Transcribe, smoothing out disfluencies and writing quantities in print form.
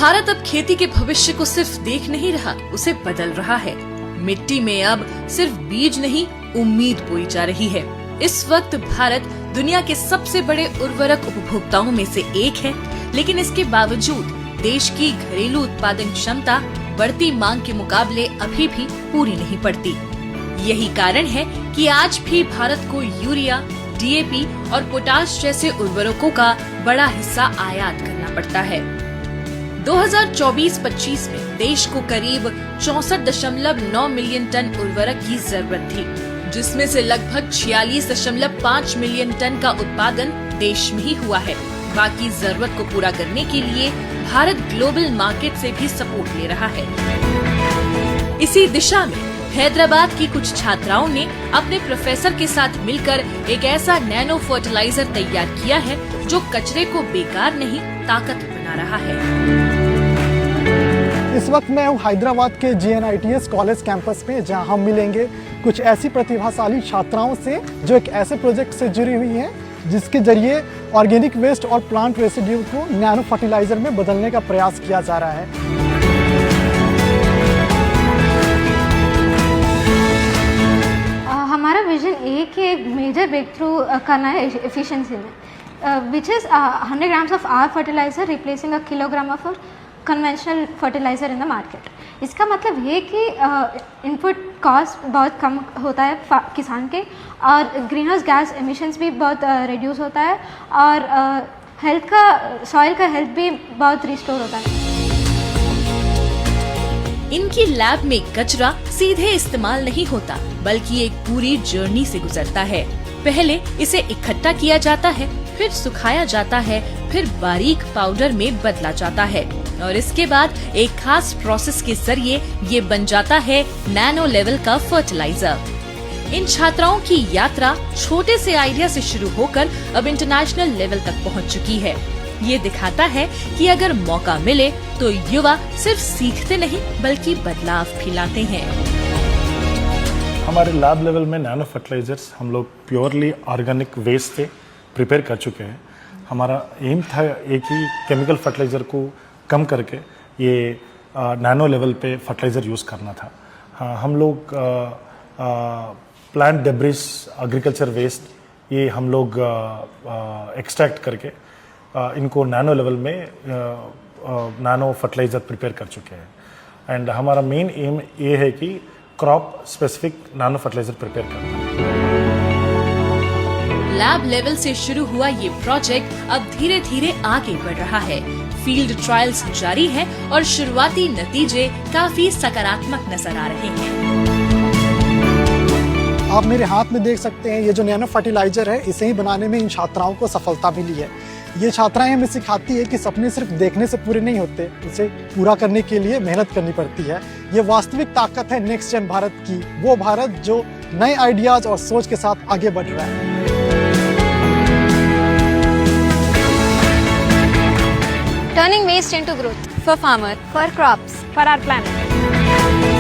भारत अब खेती के भविष्य को सिर्फ देख नहीं रहा, उसे बदल रहा है। मिट्टी में अब सिर्फ बीज नहीं, उम्मीद बोई जा रही है। इस वक्त भारत दुनिया के सबसे बड़े उर्वरक उपभोक्ताओं में से एक है, लेकिन इसके बावजूद देश की घरेलू उत्पादन क्षमता बढ़ती मांग के मुकाबले अभी भी पूरी नहीं पड़ती। यही कारण है कि आज भी भारत को यूरिया, डीएपी और पोटाश जैसे उर्वरकों का बड़ा हिस्सा आयात करना पड़ता है। 2024-25 में देश को करीब 64.9 मिलियन टन उर्वरक की जरूरत थी, जिसमें से लगभग 46.5 मिलियन टन का उत्पादन देश में ही हुआ है। बाकी जरूरत को पूरा करने के लिए भारत ग्लोबल मार्केट से भी सपोर्ट ले रहा है। इसी दिशा में हैदराबाद की कुछ छात्राओं ने अपने प्रोफेसर के साथ मिलकर एक ऐसा नैनो फर्टिलाइजर तैयार किया है जो कचरे को बेकार नहीं, ताकत बना रहा है। इस वक्त मैं हूँ हैदराबाद के GNITS कॉलेज कैंपस में, जहाँ हम मिलेंगे कुछ ऐसी प्रतिभाशाली छात्राओं से जो एक ऐसे प्रोजेक्ट से जुड़ी हुई हैं जिसके जरिए ऑर्गेनिक वेस्ट और प्लांट रेसिड्यू को नैनो फर्टिलाइजर में बदलने का प्रयास किया जा रहा है। हमारा विजन एक ही मेजर ब्रेक थ्रू करना है एफिशिएंसी में, which is 100 grams of our fertiliser replacing a kilogram of conventional fertiliser in the market. इसका मतलब ये कि इनपुट कॉस्ट बहुत कम होता है किसान के, और ग्रीन हाउस गैस एमिशंस भी बहुत रिड्यूस होता है, और हेल्थ का, सॉइल का हेल्थ भी बहुत रिस्टोर होता है। इनकी लैब में कचरा सीधे इस्तेमाल नहीं होता, बल्कि एक पूरी जर्नी से गुजरता है। पहले इसे इकट्ठा किया जाता है, फिर सुखाया जाता है, फिर बारीक पाउडर में बदला जाता है, और इसके बाद एक खास प्रोसेस के जरिए ये बन जाता है नैनो लेवल का फर्टिलाइजर। इन छात्राओं की यात्रा छोटे से आइडिया से शुरू होकर अब इंटरनेशनल लेवल तक पहुंच चुकी है। ये दिखाता है कि अगर मौका मिले तो युवा सिर्फ सीखते नहीं, बल्कि बदलाव भी लाते हैं। हमारे लैब लेवल में नैनो फर्टिलाइजर्स हम लोग प्योरली ऑर्गेनिक वेस्ट से प्रिपेयर कर चुके हैं। हमारा एम था एक ही केमिकल फर्टिलाइजर को कम करके ये नैनो लेवल पे फर्टिलाइजर यूज़ करना था। हाँ, हम लोग प्लांट डेब्रिस, एग्रीकल्चर वेस्ट, ये हम लोग एक्सट्रैक्ट करके इनको नैनो लेवल में नैनो फर्टिलाइजर प्रिपेयर कर चुके हैं। एंड हमारा मेन एम ये है कि crop specific nano fertiliser prepare करना। लैब लेवल से शुरू हुआ ये प्रोजेक्ट अब धीरे धीरे आगे बढ़ रहा है। फील्ड ट्रायल्स जारी है और शुरुआती नतीजे काफी सकारात्मक नजर आ रहे हैं। आप मेरे हाथ में देख सकते हैं, ये जो नैनो फर्टिलाइजर है, इसे ही बनाने में इन छात्राओं को सफलता मिली है। ये छात्राएं हमें सिखाती है कि सपने सिर्फ देखने से पूरे नहीं होते, उसे पूरा करने के लिए मेहनत करनी पड़ती है। ये वास्तविक ताकत है नेक्स्ट जेन भारत की, वो भारत जो नए आइडियाज और सोच के साथ आगे बढ़ रहा है। Turning waste into growth for farmer, for crops, for our planet.